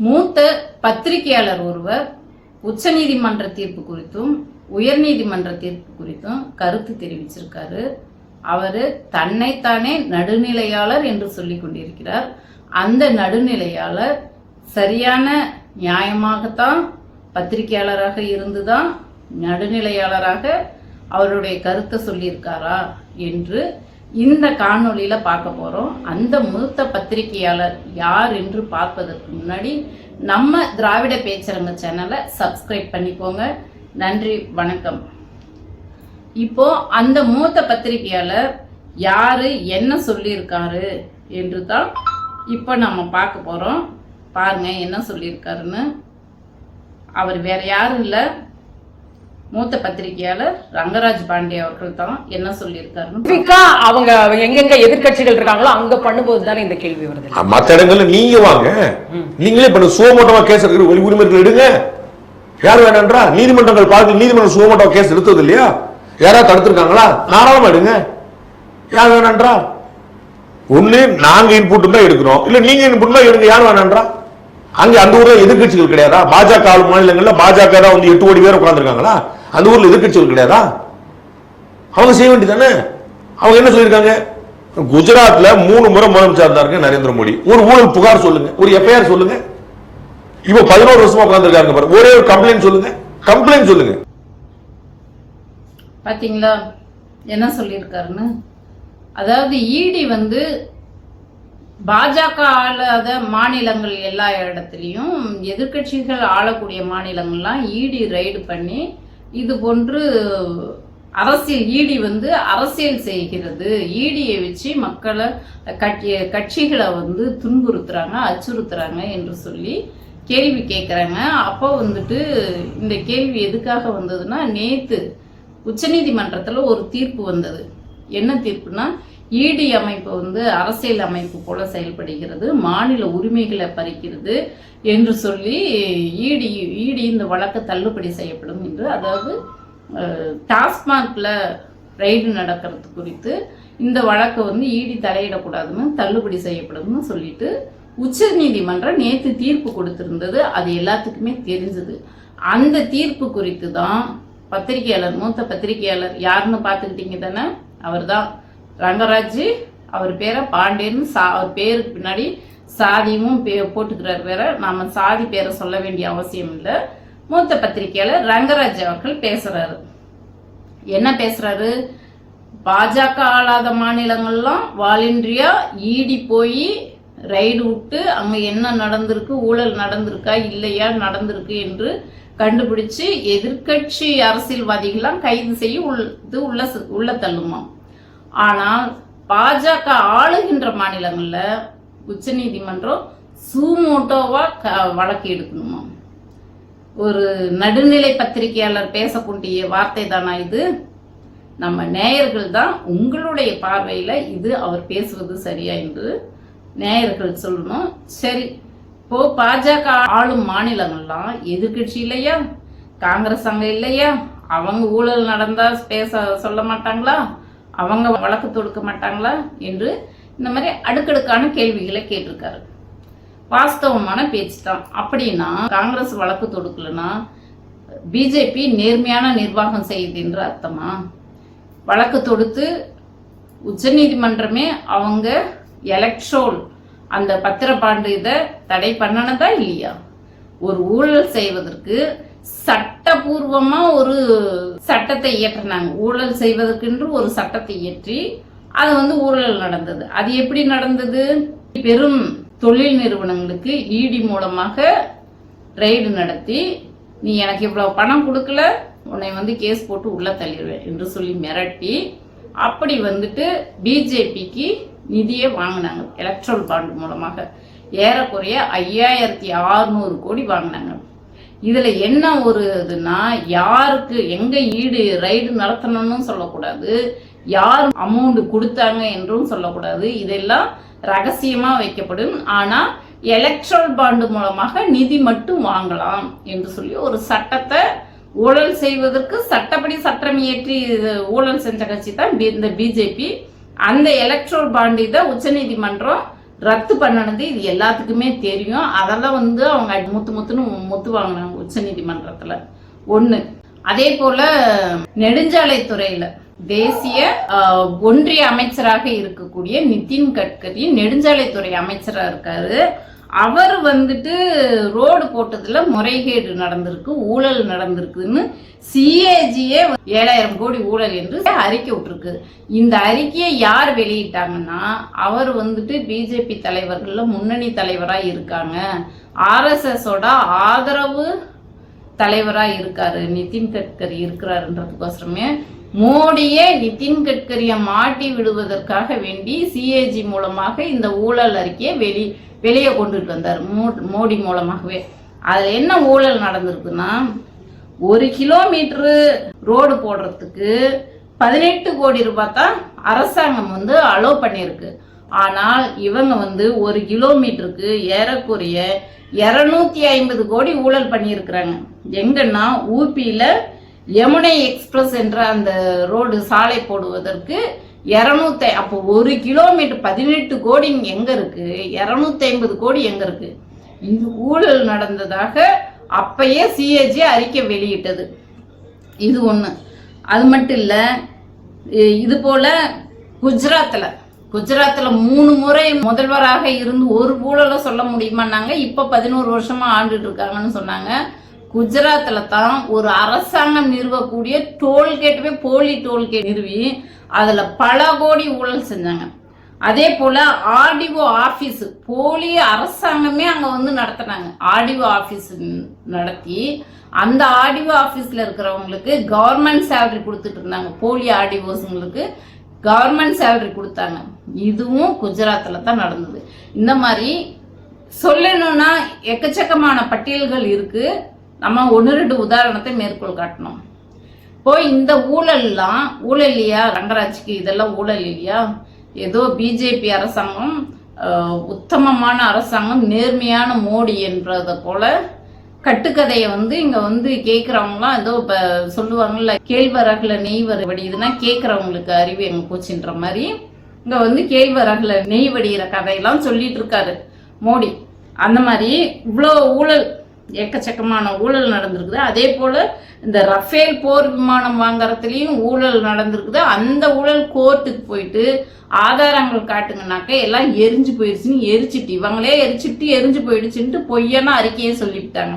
மூத்த பத்திரிகையாளர் ஒருவர் உச்சநீதிமன்ற தீர்ப்பு குறித்தும் உயர்நீதிமன்ற தீர்ப்பு குறித்தும் கருத்து தெரிவிச்சிருக்காரு. அவரு தன்னைத்தானே நடுநிலையாளர் என்று சொல்லிக் கொண்டிருக்கிறார். அந்த நடுநிலையாளர் சரியான நியாயமாகத்தான் பத்திரிகையாளராக இருந்துதான் நடுநிலையாளராக அவருடைய கருத்தை சொல்லியிருக்காரா என்று இந்த காணொளியில பார்க்க போறோம். அந்த மூத்த பத்திரிகையாளர் யார் என்று பார்ப்பதற்கு முன்னாடி நம்ம திராவிட பேச்சரங்க சேனலை சப்ஸ்கிரைப் பண்ணிக்கோங்க. நன்றி, வணக்கம். இப்போ அந்த மூத்த பத்திரிகையாளர் யாரு, என்ன சொல்லியிருக்காரு என்று தான் இப்போ நம்ம பார்க்க போறோம். பாருங்க என்ன சொல்லியிருக்காருன்னு. அவர் வேற யாரும் இல்லை, மூத்த பத்திரிகையாளர் ரங்கராஜ் பாண்டே அவர்கள் தான் என்ன சொல்லியிருக்காரு. அவங்க எங்கெங்க எதிர்கட்சிகள் இருக்காங்களோ அங்க பண்ணும்போது தானே இந்த கேள்வி வருது. மற்ற இடங்கள்ல நீங்க வாங்க, நீங்களே பண்ண சுவமோட்டமா கேஸ் எடுக்கிற உரிமைகள் எடுங்க. யார் வேணான்றா? நீதிமன்றங்கள் பார்த்து நீதிமன்றம் சுவமோட்டமா கேஸ் எடுத்தது இல்லையா? யாராவது தடுத்திருக்காங்களா? தாராளமா எடுங்க. யார் வேணான்றா? ஒண்ணு நாங்க இன்புட் தான் எடுக்கிறோம், இல்ல நீங்க இன்புட் தான் எடுங்க. யார் வேணான்றா? அங்க அந்த ஊர்ல எதிர்கட்சிகள் கிடையாதா? பாஜக மாநிலங்கள்ல பாஜக தான் வந்து 8 கோடி பேர் உட்கார்ந்துருக்காங்களா? அந்த ஊர்ல எதிர்கட்சிகள் கிடையாதா? அவங்க செய்ய வேண்டியதானே. அவங்க என்ன சொல்லியிருக்காங்க? குஜராத்ல 3 முறை முதலமைச்சர் இருந்தாருங்க நரேந்திர மோடி. ஒரு ஊழல் புகார் சொல்லுங்க, ஒரு எஃப்ஐஆர் சொல்லுங்க. இப்ப 11 வருஷமா உட்கார்ந்துருக்காங்க பாரு, ஒரே ஒரு கம்ப்ளைண்ட் சொல்லுங்க, கம்ப்ளைண்ட் சொல்லுங்க. பாத்தீங்களா என்ன சொல்லியிருக்காருன்னு? அதாவது இடி வந்து பாஜக ஆளாத மாநிலங்கள் எல்லா இடத்துலையும் எதிர்கட்சிகள் ஆளக்கூடிய மாநிலங்கள்லாம் இடி ரைடு பண்ணி இது போன்று அரசியல் இடி வந்து அரசியல் செய்கிறது. இடியை வச்சு மக்களை கட்சிகளை வந்து துன்புறுத்துறாங்க, அச்சுறுத்துறாங்க என்று சொல்லி கேள்வி கேட்குறாங்க. அப்போ வந்துட்டு இந்த கேள்வி எதுக்காக வந்ததுன்னா, நேற்று உச்சநீதிமன்றத்தில் ஒரு தீர்ப்பு வந்தது. என்ன தீர்ப்புனா, இடி அமைப்பு வந்து அரசியல் அமைப்பு போல செயல்படுகிறது, மாநில உரிமைகளை பறிக்கிறது என்று சொல்லி இடி இந்த வழக்கு தள்ளுபடி செய்யப்படும் என்று, அதாவது டாஸ்மாக்ல ரைடு நடக்கிறது குறித்து இந்த வழக்கு வந்து இடி தலையிடக்கூடாதுன்னு தள்ளுபடி செய்யப்படும்னு சொல்லிட்டு உச்ச நீதிமன்றம் நேற்று தீர்ப்பு கொடுத்திருந்தது. அது எல்லாத்துக்குமே தெரிஞ்சது. அந்த தீர்ப்பு குறித்து தான் பத்திரிகையாளர், மூத்த பத்திரிகையாளர் யாருன்னு பார்த்துக்கிட்டீங்க தானே, அவர் தான் ரங்கராஜ். அவர் பேரை பாண்டேன்னு அவர் பேருக்கு பின்னாடி சாதியும் போட்டுக்கிறார். வேற நாம சாதி பேரை சொல்ல வேண்டிய அவசியம் இல்லை. மூத்த பத்திரிகையாளர் ரங்கராஜ் அவர்கள் பேசுறாரு. என்ன பேசுறாரு? பாஜக ஆளாத மாநிலங்கள்லாம் வாலண்டரியா இடி போய் ரைடு விட்டு அங்க என்ன நடந்திருக்கு, ஊழல் நடந்திருக்கா இல்லையா, நடந்திருக்கு என்று கண்டுபிடிச்சு எதிர்கட்சி அரசியல்வாதிகள்லாம் கைது செய்ய உள்ள தள்ளுமாம். ஆனால் பாஜக ஆளுகின்ற மாநிலங்கள்ல உச்ச நீதிமன்றம் சூமோட்டோவா வழக்கு எடுக்கணுமா? ஒரு நடுநிலை பத்திரிகையாளர் பேசக்கூடிய வார்த்தை தானா இது? நம்ம நேயர்கள் தான் உங்களுடைய பார்வையில இது அவர் பேசுவது சரியா என்று நேயர்கள் சொல்லணும். சரி, இப்போ பாஜக ஆளும் மாநிலங்கள்லாம் எதிர்கட்சி இல்லையா, காங்கிரஸ் அங்க இல்லையா, அவங்க ஊழல் நடந்தா சொல்ல மாட்டாங்களா, அவங்க வழக்கு தொடுக்க மாட்டாங்களா என்று இந்த மாதிரி அடுக்கடுக்கான கேள்விகளை கேட்டிருக்காரு. வாஸ்தவமான பேச்சு தான். அப்படின்னா காங்கிரஸ் வழக்கு தொடுக்கலன்னா பிஜேபி நேர்மையான நிர்வாகம் செய்யுது என்று அர்த்தமா? வழக்கு தொடுத்து உச்சநீதிமன்றமே அவங்க எலக்ட்ரோல் அந்த பத்திரப்பாண்டு இதை தடை பண்ணனதா இல்லையா? ஒரு ஊழல் செய்வதற்கு சட்டபூர்வமா ஒரு சட்டத்தை இயற்றினாங்க. ஊழல் செய்வதற்கென்று ஒரு சட்டத்தை இயற்றி அது வந்து ஊழல் நடந்தது. அது எப்படி நடந்தது? பெரும் தொழில் நிறுவனங்களுக்கு இடி மூலமாக ரைடு நடத்தி, நீ எனக்கு இவ்வளவு பணம் கொடுக்கல, உன்னை வந்து கேஸ் போட்டு உள்ள தள்ளிடுவேன் என்று சொல்லி மிரட்டி அப்படி வந்துட்டு பிஜேபிக்கு நிதியை வாங்கினாங்க. எலக்ட்ரல் பாண்ட் மூலமாக ஏறக்குறைய 5600 கோடி வாங்கினாங்க. இதுல என்ன ஒரு இதுன்னா, யாருக்கு எங்க ரைடு நடத்தணும்னு சொல்லக்கூடாது, யார் அமௌண்ட் கொடுத்தாங்க என்றும் சொல்லக்கூடாது. இதெல்லாம் ரகசியமா வைக்கப்படும். ஆனா எலக்ட்ரல் பாண்டு மூலமாக நிதி மட்டும் வாங்கலாம் என்று சொல்லி ஒரு சட்டத்தை ஊழல் செய்வதற்கு சட்டப்படி சட்டம் இயற்றி ஊழல் செஞ்ச கட்சி தான் இந்த பிஜேபி. அந்த எலக்ட்ரல் பாண்ட் இதை உச்சநீதிமன்றம் ரத்து பண்ணனது இது எல்லாத்துக்குமே தெரியும். அதெல்லாம் வந்து அவங்க முத்துன்னு முத்து வாங்கினாங்க உச்ச நீதிமன்றத்துல. ஒண்ணு. அதே போல நெடுஞ்சாலைத்துறையில தேசிய ஒன்றிய அமைச்சராக இருக்கக்கூடிய நிதின் கட்கரி நெடுஞ்சாலைத்துறை அமைச்சரா இருக்காரு. அவர் வந்துட்டு ரோடு போட்டதுல முறைகேடு நடந்திருக்கு, ஊழல் நடந்திருக்குன்னு சிஏஜியே 7000 கோடி ஊழல் என்று அறிக்கை விட்டுருக்கு. இந்த அறிக்கையை யார் வெளியிட்டாங்கன்னா, அவர் வந்துட்டு பிஜேபி தலைவர்கள்ல முன்னணி தலைவரா இருக்காங்க, RSSோட ஆதரவு தலைவரா இருக்காரு நிதின் கட்கரி இருக்கிறாருன்றதுக்கோசரமே மோடியே நிதின் கட்கரியை மாட்டி விடுவதற்காக வேண்டி சிஏஜி மூலமாக இந்த ஊழல் அறிக்கையை வெளியே கொண்டுட்டு வந்தார் மோடி மூலமாகவே. அதுல என்ன ஊழல் நடந்திருக்குன்னா, 1 கிலோமீட்டரு ரோடு போடுறதுக்கு 18 கோடி ரூபாய் தான் அரசாங்கம் வந்து அலோவ் பண்ணியிருக்கு. ஆனால் இவங்க வந்து 1 கிலோமீட்டருக்கு ஏறக்குறைய 250 கோடி ஊழல் பண்ணியிருக்கிறாங்க. எங்கன்னா ஊபியில யமுனை எக்ஸ்பிரஸ் என்ற அந்த ரோடு சாலை போடுவதற்கு 200 அப்போ 1 கிலோமீட்டர் 18 கோடி எங்க இருக்கு, 250 கோடி எங்க இருக்கு? இது ஊழல் நடந்ததாக அப்பயே சிஏஜி அறிக்கை வெளியிட்டது. இது ஒண்ணு. அது மட்டும் இல்ல, இது போல குஜராத்ல 3 முறை முதல்வராக இருந்து ஒரு ஊழலை சொல்ல முடியுமான்னாங்க. இப்ப 11 வருஷமா ஆண்டுட்டு இருக்காங்கன்னு சொன்னாங்க. குஜராத்ல தான் ஒரு அரசாங்கம் நிறுவக்கூடிய டோல்கேட்டுமே போலி டோல்கேட் நிறுவி அதுல பல கோடி ஊழல் செஞ்சாங்க. அதே போல ஆர்டிஓ ஆபீஸ் போலி அரசாங்கமே அங்க வந்து நடத்தினாங்க. ஆர்டிஓ ஆபீஸ் நடத்தி அந்த ஆர்டிஓ ஆபீஸ்ல இருக்கிறவங்களுக்கு கவர்மெண்ட் சேலரி கொடுத்துட்டு இருந்தாங்க. போலி ஆர்டிஓஸ்ங்களுக்கு கவர்மெண்ட் சேலரி கொடுத்தாங்க. இதுவும் குஜராத்ல தான் நடந்தது. இந்த மாதிரி சொல்லணும்னா எக்கச்சக்கமான பட்டியல்கள் இருக்கு. நம்ம 1-2 உதாரணத்தை மேற்கோள் காட்டணும். இப்போ இந்த ஊழல்லாம் ஊழல் இல்லையா? ரங்கராஜ்க்கு இதெல்லாம் ஊழல் இல்லையா? ஏதோ பிஜேபி அரசாங்கம் உத்தமமான அரசாங்கம், நேர்மையான மோடி என்றத போல கட்டுக்கதையை வந்து இங்க வந்து கேட்கறவங்களாம் ஏதோ சொல்லுவாங்கல்ல, கேழ்வரகுல நெய் வடியுதுன்னா கேட்கறவங்களுக்கு அறிவு எங்க போச்சுன்ற மாதிரி இங்க வந்து கேழ்வரகுல நெய் வடிகிற கதையெல்லாம் சொல்லிட்டு இருக்காரு மோடி. அந்த மாதிரி இவ்வளோ ஊழல், எக்கச்சக்கமான ஊழல் நடந்திருக்குது. அதே போல இந்த ரஃபேல் போர் விமானம் வாங்கறதுலயும் ஊழல் நடந்திருக்குது. அந்த ஊழல் கோர்ட்டுக்கு போயிட்டு ஆதாரங்கள் காட்டுங்கனாக்க எல்லாம் எரிஞ்சு போயிடுச்சுன்னு எரிச்சிட்டு இவங்களே எரிஞ்சு போயிடுச்சுன்ட்டு பொய்யான அறிக்கையை சொல்லிவிட்டாங்க.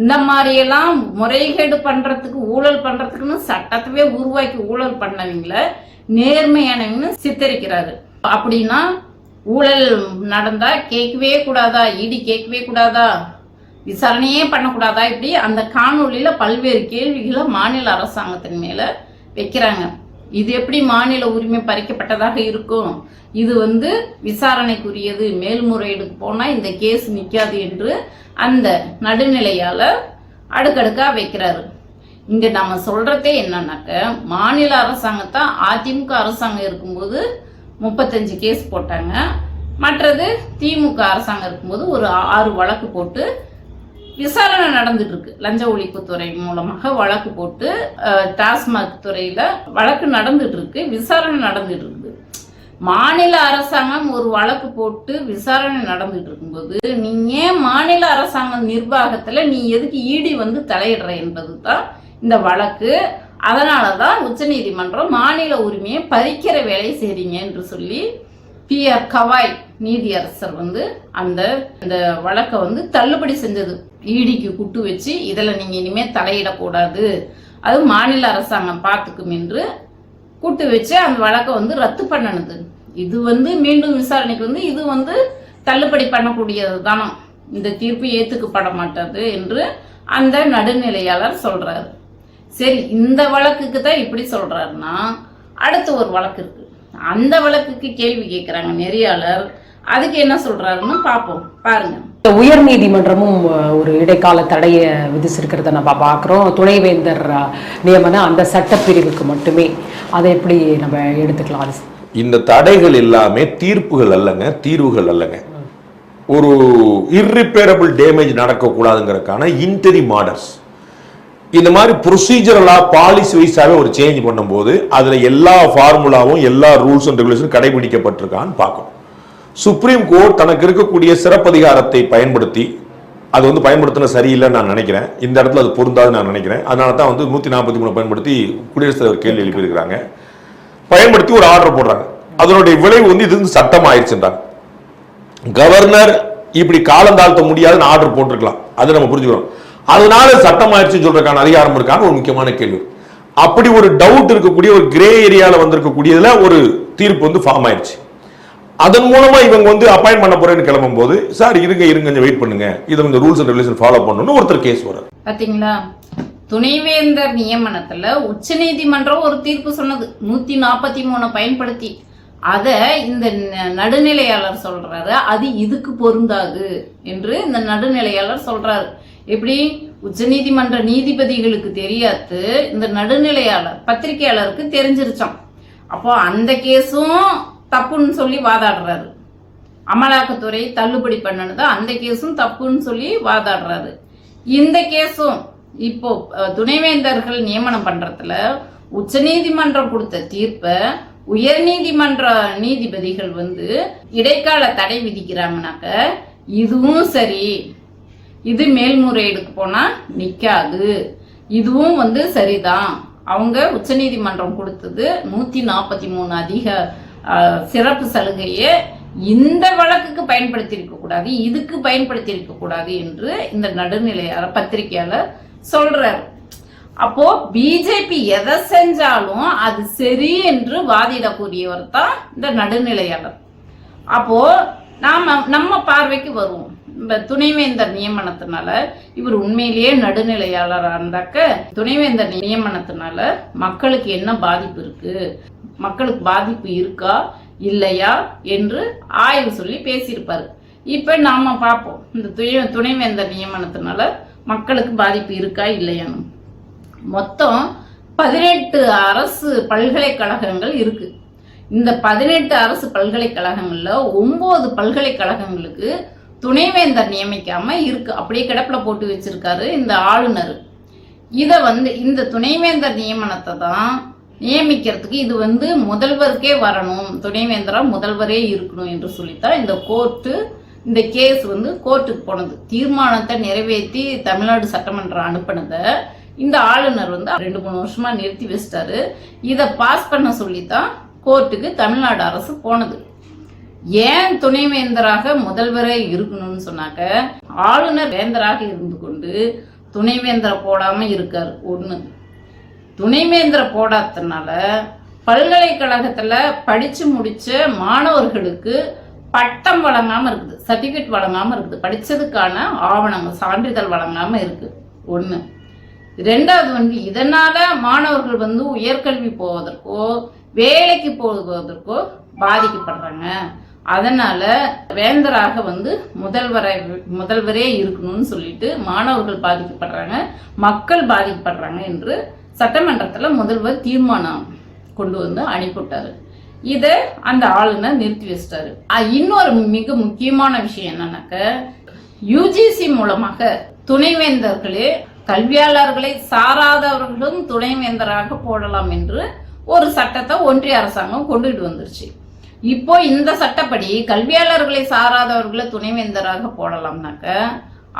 இந்த மாதிரி எல்லாம் முறைகேடு பண்றதுக்கு ஊழல் பண்றதுக்குன்னு சட்டத்தவே உருவாக்கி ஊழல் பண்ணவங்கள நேர்மையானவங்க சித்தரிக்கிறாரு. அப்படின்னா ஊழல் நடந்தா கேட்கவே கூடாதா, இடி கேட்கவே கூடாதா, விசாரணையே பண்ணக்கூடாதா? இப்படி அந்த காணொலியில பல்வேறு கேள்விகளை மாநில அரசாங்கத்தின் மேல வைக்கிறாங்க. இது எப்படி மாநில உரிமை பறிக்கப்பட்டதாக இருக்கும்? இது வந்து விசாரணைக்குரியது, மேல்முறையீடுக்கு போனா இந்த கேஸ் நிக்காது என்று அந்த நடுநிலையாளர் அடுக்கடுக்கா வைக்கிறாரு. இங்க நம்ம சொல்றதே என்னன்னாக்க, மாநில அரசாங்கத்தை அதிமுக அரசாங்கம் இருக்கும்போது 35 கேஸ் போட்டாங்க. மற்றது திமுக அரசாங்கம் இருக்கும்போது ஒரு 6 வழக்கு போட்டு விசாரணை நடந்துட்டு இருக்கு. லஞ்ச ஒழிப்புத்துறை மூலமாக வழக்கு போட்டு டாஸ்மாக் துறையில வழக்கு நடந்துட்டு இருக்கு, விசாரணை நடந்துட்டு இருக்குது. மாநில அரசாங்கம் ஒரு வழக்கு போட்டு விசாரணை நடந்துட்டு இருக்கும்போது நீ ஏன் மாநில அரசாங்க நிர்வாகத்துல நீ எதுக்கு இடி வந்து தலையிடுற என்பது தான் இந்த வழக்கு. அதனாலதான் உச்ச நீதிமன்றம் மாநில உரிமையை பறிக்கிற வேலை செய்றீங்க என்று சொல்லி PR கவாய் நீதியரசர் வந்து அந்த வழக்கை வந்து தள்ளுபடி செஞ்சது. இடிக்கு குட்டு வச்சு இதுல நீங்க இனிமே தலையிடக்கூடாது, அது மாநில அரசாங்கம் பார்த்துக்கும் என்று கூட்டு வச்சு அந்த வழக்கை வந்து ரத்து பண்ணனது. இது வந்து மீண்டும் விசாரணைக்கு வந்து இது வந்து தள்ளுபடி பண்ணக்கூடியது தானே, இந்த தீர்ப்பு ஏத்துக்கப்பட மாட்டாது என்று அந்த நடுநிலையாளர் சொல்றாரு. சரி, இந்த வழக்குக்கு தான் இப்படி சொல்றாருன்னா அடுத்து ஒரு வழக்கு இருக்கு. அந்த வழக்குக்கு கேள்வி கேட்கிறாங்க நெறியாளர். அதுக்கு என்ன சொல்றாருன்னு பாப்போம், பாருங்க. உயர் நீதிமன்றமும் ஒரு இடைக்கால தடையை விதிச்சிருக்கிறத நம்ம பார்க்குறோம். துணைவேந்தர் நியமனம் அந்த சட்டப்பிரிவுக்கு மட்டுமே. அதை எப்படி நம்ம எடுத்துக்கலாம்? இந்த தடைகள் எல்லாமே தீர்ப்புகள் அல்லங்க, தீர்வுகள் அல்லங்க. ஒரு இர்ரிப்பேரபிள் டேமேஜ் நடக்கக்கூடாதுங்கிறதுக்கான இன்டரிம் ஆர்டர்ஸ். இந்த மாதிரி ப்ரொசீஜரலா பாலிசி வைஸாவே ஒரு சேஞ்ச் பண்ணும்போது அதுல எல்லா ஃபார்முலாவும் எல்லா ரூல்ஸ் அண்ட் ரெகுலேஷன் கடைபிடிக்கப்பட்டிருக்கான்னு பார்க்கணும். சுப்ரீம் கோர்ட் தனக்கு இருக்கக்கூடிய சிறப்பதிகாரத்தை பயன்படுத்தி அது வந்து பயன்படுத்தின சரியில்லைன்னு நான் நினைக்கிறேன். இந்த இடத்துல அது பொருந்தாதுன்னு நான் நினைக்கிறேன். அதனால தான் வந்து 143 பயன்படுத்தி குடியரசுத் தலைவர் கேள்வி எழுப்பியிருக்கிறாங்க. பயன்படுத்தி ஒரு ஆர்டர் போடுறாங்க. அதனுடைய விளைவு வந்து இது வந்து சட்டம் ஆயிடுச்சுன்றாங்க. கவர்னர் இப்படி காலம் தாழ்த்த முடியாதுன்னு ஆர்டர் போட்டிருக்கலாம், அதை நம்ம புரிஞ்சுக்கிறோம். அதனால சட்டம் ஆயிடுச்சு சொல்றதுக்கான அதிகாரம் இருக்கான்னு ஒரு முக்கியமான கேள்வி. அப்படி ஒரு டவுட் இருக்கக்கூடிய ஒரு கிரே ஏரியால வந்திருக்கக்கூடியதுல ஒரு தீர்ப்பு வந்து ஃபார்ம் ஆயிடுச்சு. அதன் மூலமா இவங்க வந்து அப்பாயின்ட் பண்ண போறேன்னு கிளம்பும் போது, சார் இருங்க கொஞ்சம் வெயிட் பண்ணுங்க, இதை இந்த ரூல்ஸ் அண்ட் ரெகுலேஷன் ஃபாலோ பண்ணணும்னு ஒருத்தர் கேஸ் வரும். பாத்தீங்களா, துணைவேந்தர் நியமனத்துல உச்சநீதிமன்றம் ஒரு தீர்ப்பு சொன்னது 143 பயன்படுத்தி. அத இந்த நடுநிலையாளர் சொல்றாரு அது இதுக்கு பொருந்தாது என்று இந்த நடுநிலையாளர் சொல்றாரு. எப்படி உச்சநீதிமன்ற நீதிபதிகளுக்கு தெரியாது, இந்த நடுநிலையாளர் பத்திரிகையாளருக்கு தெரிஞ்சிருச்சான். அப்போ அந்த கேஸும் தப்புன்னு சொல்லி வாதாடுறாரு. அமலாக்கத்துறை தள்ளுபடி பண்ணனது அந்த கேஸும் தப்புன்னு சொல்லி வாதாடுறாரு. இந்த கேஸும் இப்போ துணைவேந்தர்கள் நியமனம் பண்றதுல உச்சநீதிமன்றம் கொடுத்த தீர்ப்பை உயர்நீதிமன்ற நீதிபதிகள் வந்து இடைக்கால தடை விதிக்கிறாங்கனாக்க இதுவும் சரி, இது மேல்முறையீடுக்கு போனா நிக்காது, இதுவும் வந்து சரிதான். அவங்க உச்சநீதிமன்றம் கொடுத்தது 143 அதிக சிறப்பு சலுகையை இந்த வழக்குக்கு பயன்படுத்தி இருக்க கூடாது, இதுக்கு பயன்படுத்தி இருக்க கூடாது என்று இந்த நடுநிலையாளர் பத்திரிகையாளர் சொல்றாரு. அப்போ பிஜேபி எதை செஞ்சாலும் அது சரி என்று வாதிடக்கூடியவர் தான் இந்த நடுநிலையாளர். அப்போ நம்ம பார்வைக்கு வருவோம். துணைவேந்தர் நியமனத்தினால இவர் உண்மையிலேயே நடுநிலையாளராக இருந்தாக்க துணைவேந்தர் நியமனத்தினால மக்களுக்கு என்ன பாதிப்பு இருக்கு, மக்களுக்கு பாதிப்பு இருக்கா இல்லையா என்று ஆய்வு சொல்லி பேசியிருப்பாரு. இப்ப நாம பார்ப்போம் இந்த துணைவேந்தர் நியமனத்தினால மக்களுக்கு பாதிப்பு இருக்கா இல்லையான்னு. மொத்தம் 18 அரசு பல்கலைக்கழகங்கள் இருக்கு. இந்த 18 அரசு பல்கலைக்கழகங்கள்ல 9 பல்கலைக்கழகங்களுக்கு துணைவேந்தர் நியமிக்காம இருக்கு, அப்படியே கிடப்புல போட்டு வச்சிருக்காரு இந்த ஆளுநர். இத வந்து இந்த துணைவேந்தர் நியமனத்தை தான் நியமிக்கிறதுக்கு இது வந்து முதல்வருக்கே வரணும், துணைவேந்தரா முதல்வரே இருக்கணும் என்று சொல்லித்தான் இந்த கோர்ட்டு இந்த கேஸ் வந்து கோர்ட்டுக்கு போனது. தீர்மானத்தை நிறைவேற்றி தமிழ்நாடு சட்டமன்றம் அனுப்பினதை இந்த ஆளுநர் வந்து 2-3 வருஷமா நிறுத்தி வச்சிட்டாரு. இதை பாஸ் பண்ண சொல்லித்தான் கோர்ட்டுக்கு தமிழ்நாடு அரசு போனது. ஏன் துணைவேந்தராக முதல்வரே இருக்கணும்னு சொன்னாக்க ஆளுநர் வேந்தராக இருந்து கொண்டு துணைவேந்தரை போடாம இருக்காரு. ஒண்ணு, துணைவேந்தரை போடாததுனால பல்கலைக்கழகத்துல படிச்சு முடிச்ச மாணவர்களுக்கு பட்டம் வழங்காம இருக்குது, சர்டிபிகேட் வழங்காம இருக்குது, படிச்சதுக்கான ஆவணங்கள் சான்றிதழ் வழங்காம இருக்கு. ஒண்ணு. ரெண்டாவது வந்து இதனால மாணவர்கள் வந்து உயர்கல்வி போவதற்கோ வேலைக்கு போவதற்கோ பாதிக்கப்படுறாங்க. அதனால வேந்தராக வந்து முதல்வரே இருக்கணும்னு சொல்லிட்டு மாணவர்கள் பாதிக்கப்படுறாங்க, மக்கள் பாதிக்கப்படுறாங்க என்று சட்டமன்றத்துல முதல்வர் தீர்மானம் கொண்டு வந்து அனுப்பிவிட்டாரு. இதை அந்த ஆளுநர் நிறுத்தி வச்சிட்டாரு. இன்னொரு மிக முக்கியமான விஷயம் என்னன்னாக்க யுஜிசி மூலமாக துணைவேந்தர்களே கல்வியாளர்களை சாராதவர்களும் துணைவேந்தராக போடலாம் என்று ஒரு சட்டத்தை ஒன்றிய அரசாங்கம் கொண்டுட்டு வந்துருச்சு. இப்போ இந்த சட்டப்படி கல்வியாளர்களை சாராதவர்களை துணைவேந்தராக போடலாம்னாக்க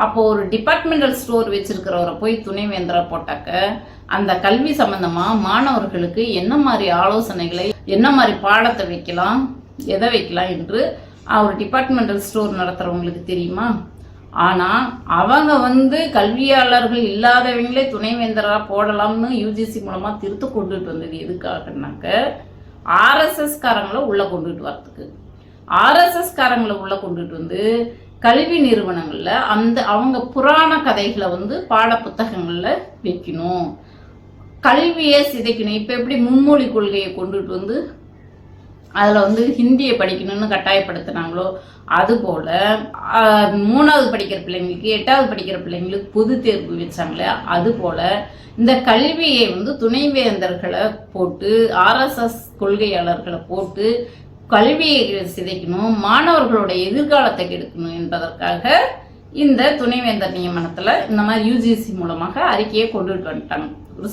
அப்போ ஒரு டிபார்ட்மெண்டல் ஸ்டோர் வச்சிருக்கிறவரை போய் துணைவேந்தரா போட்டாக்க அந்த கல்வி சம்பந்தமா மாணவர்களுக்கு என்ன மாதிரி ஆலோசனைகளை என்ன மாதிரி பாடத்தை வைக்கலாம் எதை வைக்கலாம் என்று ஒரு டிபார்ட்மெண்டல் ஸ்டோர் நடத்துறவங்களுக்கு தெரியுமா? ஆனா அவங்க வந்து கல்வியாளர்கள் இல்லாதவங்களே துணைவேந்தரா போடலாம்னு யுஜிசி மூலமா திருத்த கொண்டுட்டு வந்தது எதுக்காகனாக்க ஆர்எஸ்எஸ் காரங்களை உள்ள கொண்டுட்டு வரதுக்கு. ஆர்எஸ்எஸ் காரங்களை உள்ள கொண்டுட்டு வந்து கல்வி நிறுவனங்கள்ல அவங்க புராண கதைகளை வந்து பாட புத்தகங்கள்ல வைக்கணும், கல்வியை சிதைக்கணும். இப்ப எப்படி மும்மொழி கொள்கையை கொண்டுட்டு வந்து அதுல வந்து ஹிந்தியை படிக்கணும்னு கட்டாயப்படுத்தினாங்களோ அது போல 3வது படிக்கிற பிள்ளைங்களுக்கு 8வது படிக்கிற பிள்ளைங்களுக்கு பொது தேர்வு வச்சாங்களே அது போல இந்த கல்வியை வந்து துணைவேந்தர்களை போட்டு ஆர்எஸ்எஸ் கொள்கையாளர்களை போட்டு கல்வியை சிதைக்கணும், மாணவர்களோட எதிர்காலத்தை கெடுக்கணும் என்பதற்காக இந்த துணைவேந்தர் நியமனத்துல இந்த மாதிரி யுஜிசி மூலமாக அறிக்கையை கொண்டுட்டு வந்துட்டாங்க, ஒரு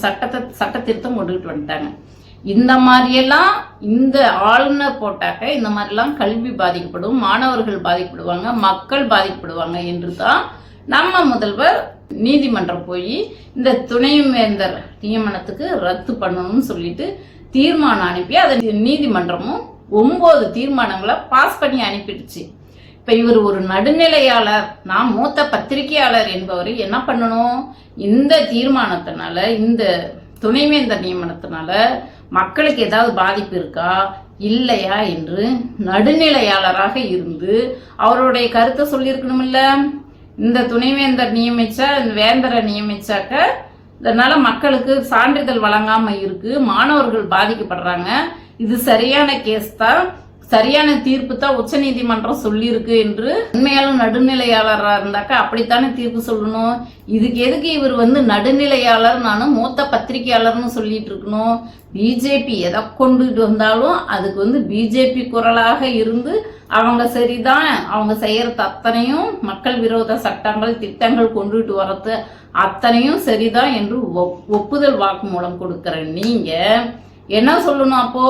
சட்ட திருத்தம் கொண்டுட்டு வந்துட்டாங்க. இந்த மாதிரியெல்லாம் இந்த ஆளுநர் போட்டாக்க இந்த மாதிரிலாம் கல்வி பாதிக்கப்படும், மாணவர்கள் பாதிக்கப்படுவாங்க, மக்கள் பாதிக்கப்படுவாங்க என்று தான் நம்ம முதல்வர் நீதிமன்றம் போய் இந்த துணைவேந்தர் நியமனத்துக்கு ரத்து பண்ணணும்னு சொல்லிட்டு தீர்மானம் அனுப்பி அதை நீதிமன்றமும் 9 தீர்மானங்களை பாஸ் பண்ணி அனுப்பிடுச்சு. இப்ப இவர் ஒரு நடுநிலையாளர், நான் மூத்த பத்திரிகையாளர் என்பவர் என்ன பண்ணணும்? இந்த தீர்மானத்தினால, இந்த துணைவேந்தர் நியமனத்தினால மக்களுக்கு ஏதாவது பாதிப்பு இருக்கா இல்லையா என்று நடுநிலையாளராக இருந்து அவருடைய கருத்தை சொல்லியிருக்கணும். இல்ல இந்த துணைவேந்தர் நியமிச்சா, இந்த வேந்தரை நியமிச்சாக்க இதனால மக்களுக்கு சான்றிதழ் வழங்காம இருக்கு, மாணவர்கள் பாதிக்கப்படுறாங்க, இது சரியான கேஸ் தான், சரியான தீர்ப்பு தான் உச்ச நீதிமன்றம் சொல்லியிருக்கு என்று உண்மையாலும் நடுநிலையாளராக இருந்தாக்கா அப்படித்தானே தீர்ப்பு சொல்லணும். இதுக்கு எதுக்கு இவர் நடுநிலையாளர், நானும் மூத்த பத்திரிகையாளர்னு சொல்லிட்டு இருக்கணும்? பிஜேபி எதை கொண்டுட்டு வந்தாலும் அதுக்கு பிஜேபி குரலாக இருந்து அவங்க சரிதான், அவங்க செய்யறது அத்தனையும் மக்கள் விரோத சட்டங்கள் திட்டங்கள் கொண்டுட்டு வர்றது அத்தனையும் சரிதான் என்று ஒப்புதல் வாக்குமூலம் கொடுக்கிற நீங்க என்ன சொல்லணும்? அப்போ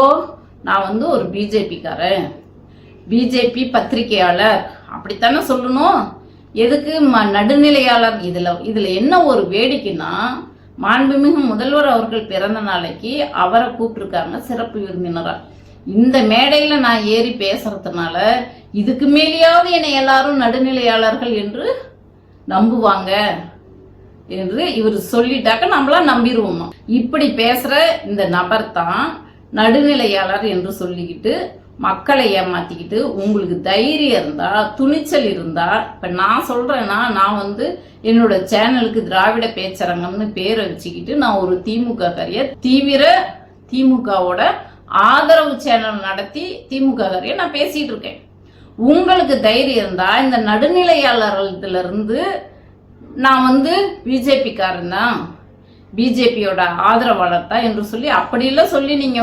நான் ஒரு பிஜேபிக்காரன், பிஜேபி பத்திரிகையாளர் அப்படித்தானே சொல்லணும். எதுக்கு நடுநிலையாளர்? இதுல என்ன ஒரு வேடிக்கைன்னா, மாண்புமிகு முதல்வர் அவர்கள் பிறந்த நாளைக்கு அவரை கூப்பிட்டுருக்காங்க சிறப்பு விருந்தினரா. இந்த மேடையில நான் ஏறி பேசுறதுனால இதுக்கு மேலேயாவது என்னை எல்லாரும் நடுநிலையாளர்கள் என்று நம்புவாங்க என்று இவர் சொல்லிட்டாக்க நம்மளா நம்பிடுவோமா? இப்படி பேசுற இந்த நபர் தான் நடுநிலையாளர் என்று சொல்லிக்கிட்டு மக்களை ஏமாத்திக்கிட்டு, உங்களுக்கு தைரியம் இருந்தா, துணிச்சல் இருந்தா, இப்ப நான் சொல்றேன்னா, நான் என்னோட சேனலுக்கு திராவிட பேச்சரங்கம்னு பேரை வச்சுக்கிட்டு நான் ஒரு திமுக காரிய, தீவிர திமுகவோட ஆதரவு சேனல் நடத்தி திமுக காரிய நான் பேசிட்டு இருக்கேன். உங்களுக்கு தைரியம் இருந்தா இந்த நடுநிலையாளர்கள்ல இருந்து நான் பிஜேபி காரன் தான், பிஜேபியோட ஆதரவாளர் தான் என்று சொல்லி அப்படியெல்லாம் சொல்லி நீங்க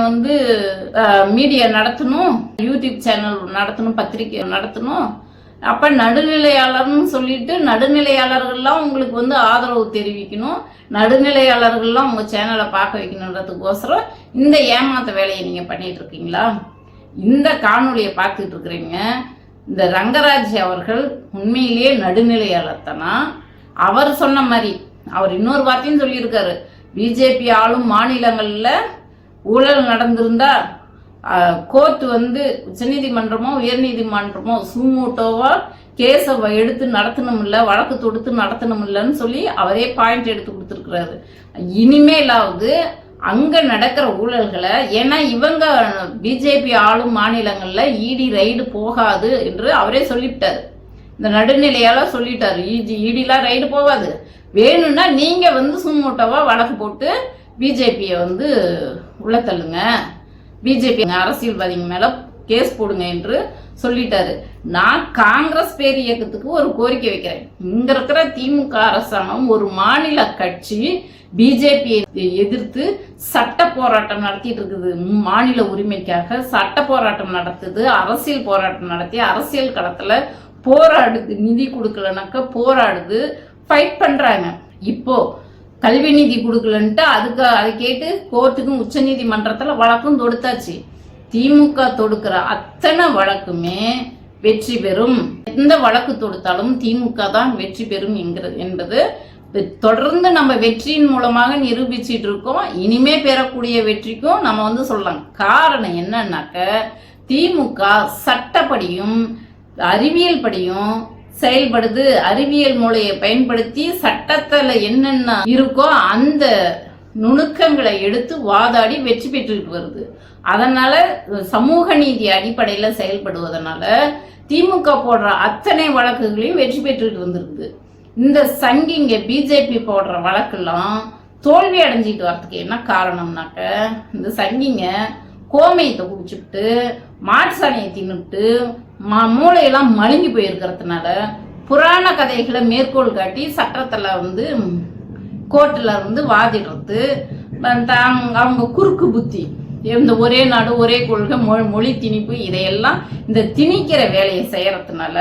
மீடியா நடத்தணும், யூடியூப் சேனல் நடத்தணும், பத்திரிகை நடத்தணும். அப்ப நடுநிலையாளர்னு சொல்லிட்டு நடுநிலையாளர்கள்லாம் உங்களுக்கு ஆதரவு தெரிவிக்கணும், நடுநிலையாளர்கள்லாம் உங்க சேனலை பார்க்க வைக்கணுன்றதுக்கோசரம் இந்த ஏமாத்த வேலையை நீங்க பண்ணிட்டு இருக்கீங்களா? இந்த காணொலியை பார்த்துட்டு இருக்கிறீங்க. இந்த ரங்கராஜ் அவர்கள் உண்மையிலேயே நடுநிலையாளர் தானா? அவர் சொன்ன மாதிரி அவர் இன்னொரு வார்த்தையும் சொல்லியிருக்காரு, பிஜேபி ஆளும் மாநிலங்கள்ல ஊழல் நடந்திருந்தா கோர்ட் உச்சநீதிமன்றமோ உயர்நீதிமன்றமோ சூமூட்டோவா கேஸை எடுத்து நடத்தணும் இல்ல, வழக்கு தொடுத்து நடத்தணும் இல்லைன்னு சொல்லி அவரே பாயிண்ட் எடுத்து கொடுத்துருக்கிறாரு. இனிமேலாவது அங்க நடக்கிற ஊழல்களை, ஏன்னா இவங்க பிஜேபி ஆளும் மாநிலங்கள்ல இடி ரைடு போகாது என்று அவரே சொல்லிவிட்டாரு. இந்த நடுநிலையால சொல்லிட்டாரு, இடிலாம் ரைடு போகாது, வேணும்னா நீங்க சுமூட்டவா வழக்கு போட்டு பிஜேபியை உள்ள தள்ளுங்க, பிஜேபி அரசியல்வாதிங்க மேல கேஸ் போடுங்க என்று சொல்லிட்டாரு. நான் காங்கிரஸ் பேர் இயக்கத்துக்கு ஒரு கோரிக்கை வைக்கிறேன். இங்க இருக்கிற திமுக அரசாங்கம் ஒரு மாநில கட்சி பிஜேபியை எதிர்த்து சட்ட போராட்டம் நடத்திட்டு இருக்குது, மாநில உரிமைக்காக சட்ட போராட்டம் நடத்துது, அரசியல் போராட்டம் நடத்தி அரசியல் களத்துல போராடுது, நிதி கொடுக்கலனாக்க போராடுது, ஃபைட் பண்றாங்க. இப்போ கல்வி நிதி கொடுக்கலன்ட்டு அதை கேட்டு கோர்ட்டுக்கும் உச்ச நீதிமன்றத்துல வழக்கும் தொடுத்தாச்சு. திமுக தொடுக்கிற அத்தனை வழக்குமே வெற்றி பெறும். எந்த வழக்கு தொடுத்தாலும் திமுக தான் வெற்றி பெறும் என்பது தொடர்ந்து நம்ம வெற்றியின் மூலமாக நிரூபிச்சிட்டு இருக்கோம். இனிமே பெறக்கூடிய வெற்றிக்கும் நம்ம சொல்லலாம். காரணம் என்னன்னாக்க, திமுக சட்டப்படியும் அறிவியல் படியும் செயல்படுது. அறிவியல் மூளையை பயன்படுத்தி சட்டத்துல என்னென்ன இருக்கோ அந்த நுணுக்கங்களை எடுத்து வாதாடி வெற்றி பெற்றுட்டு வருது. அதனால சமூக நீதி அடிப்படையில செயல்படுவதனால திமுக போடுற அத்தனை வழக்குகளையும் வெற்றி பெற்றுட்டு வந்திருக்குது. இந்த சங்கிங்க பிஜேபி போடுற வழக்கெல்லாம் தோல்வி அடைஞ்சிட்டு வரதுக்கு என்ன காரணம்னாக்க, இந்த சங்கிங்க கோமயத்தை குடிச்சுட்டு மாட்டு சாணியை தின்னுட்டு மூளையெல்லாம் மழுங்கி போயிருக்கிறதுனால புராண கதைகளை மேற்கோள் காட்டி சட்டத்துல கோர்ட்ல வாதிடுறது, அவங்க குறுக்கு புத்தி, இந்த ஒரே நாடு ஒரே கொள்கை மொழி திணிப்பு, இதையெல்லாம் இந்த திணிக்கிற வேலையை செய்யறதுனால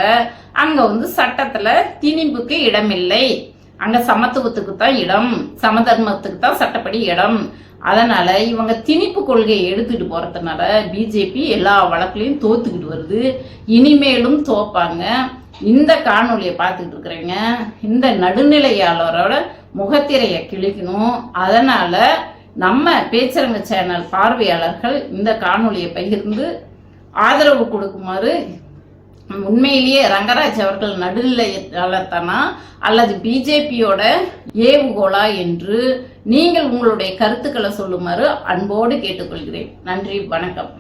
அங்க சட்டத்துல திணிப்புக்கு இடமில்லை, அங்க சமத்துவத்துக்கு தான் இடம், சமதர்மத்துக்கு தான் சட்டப்படி இடம். அதனால இவங்க திணிப்பு கொள்கையை எடுத்துட்டு போறதுனால பிஜேபி எல்லா வழக்குலையும் தோத்துக்கிட்டு வருது, இனிமேலும் தோப்பாங்க. இந்த காணொலியை பார்த்துக்கிட்டு இருக்கிறீங்க, இந்த நடுநிலையாளரோட முகத்திரையை கிழிக்கணும். அதனால நம்ம பேச்சரங்க சேனல் பார்வையாளர்கள் இந்த காணொலியை பகிர்ந்து ஆதரவு கொடுக்குமாறு, உண்மையிலேயே ரங்கராஜ் அவர்கள் நடுநிலையாளர் தானா அல்லது பிஜேபியோட ஏவுகோலா என்று நீங்கள் உங்களுடைய கருத்துக்களை சொல்லுமாறு அன்போடு கேட்டுக்கொள்கிறேன். நன்றி, வணக்கம்.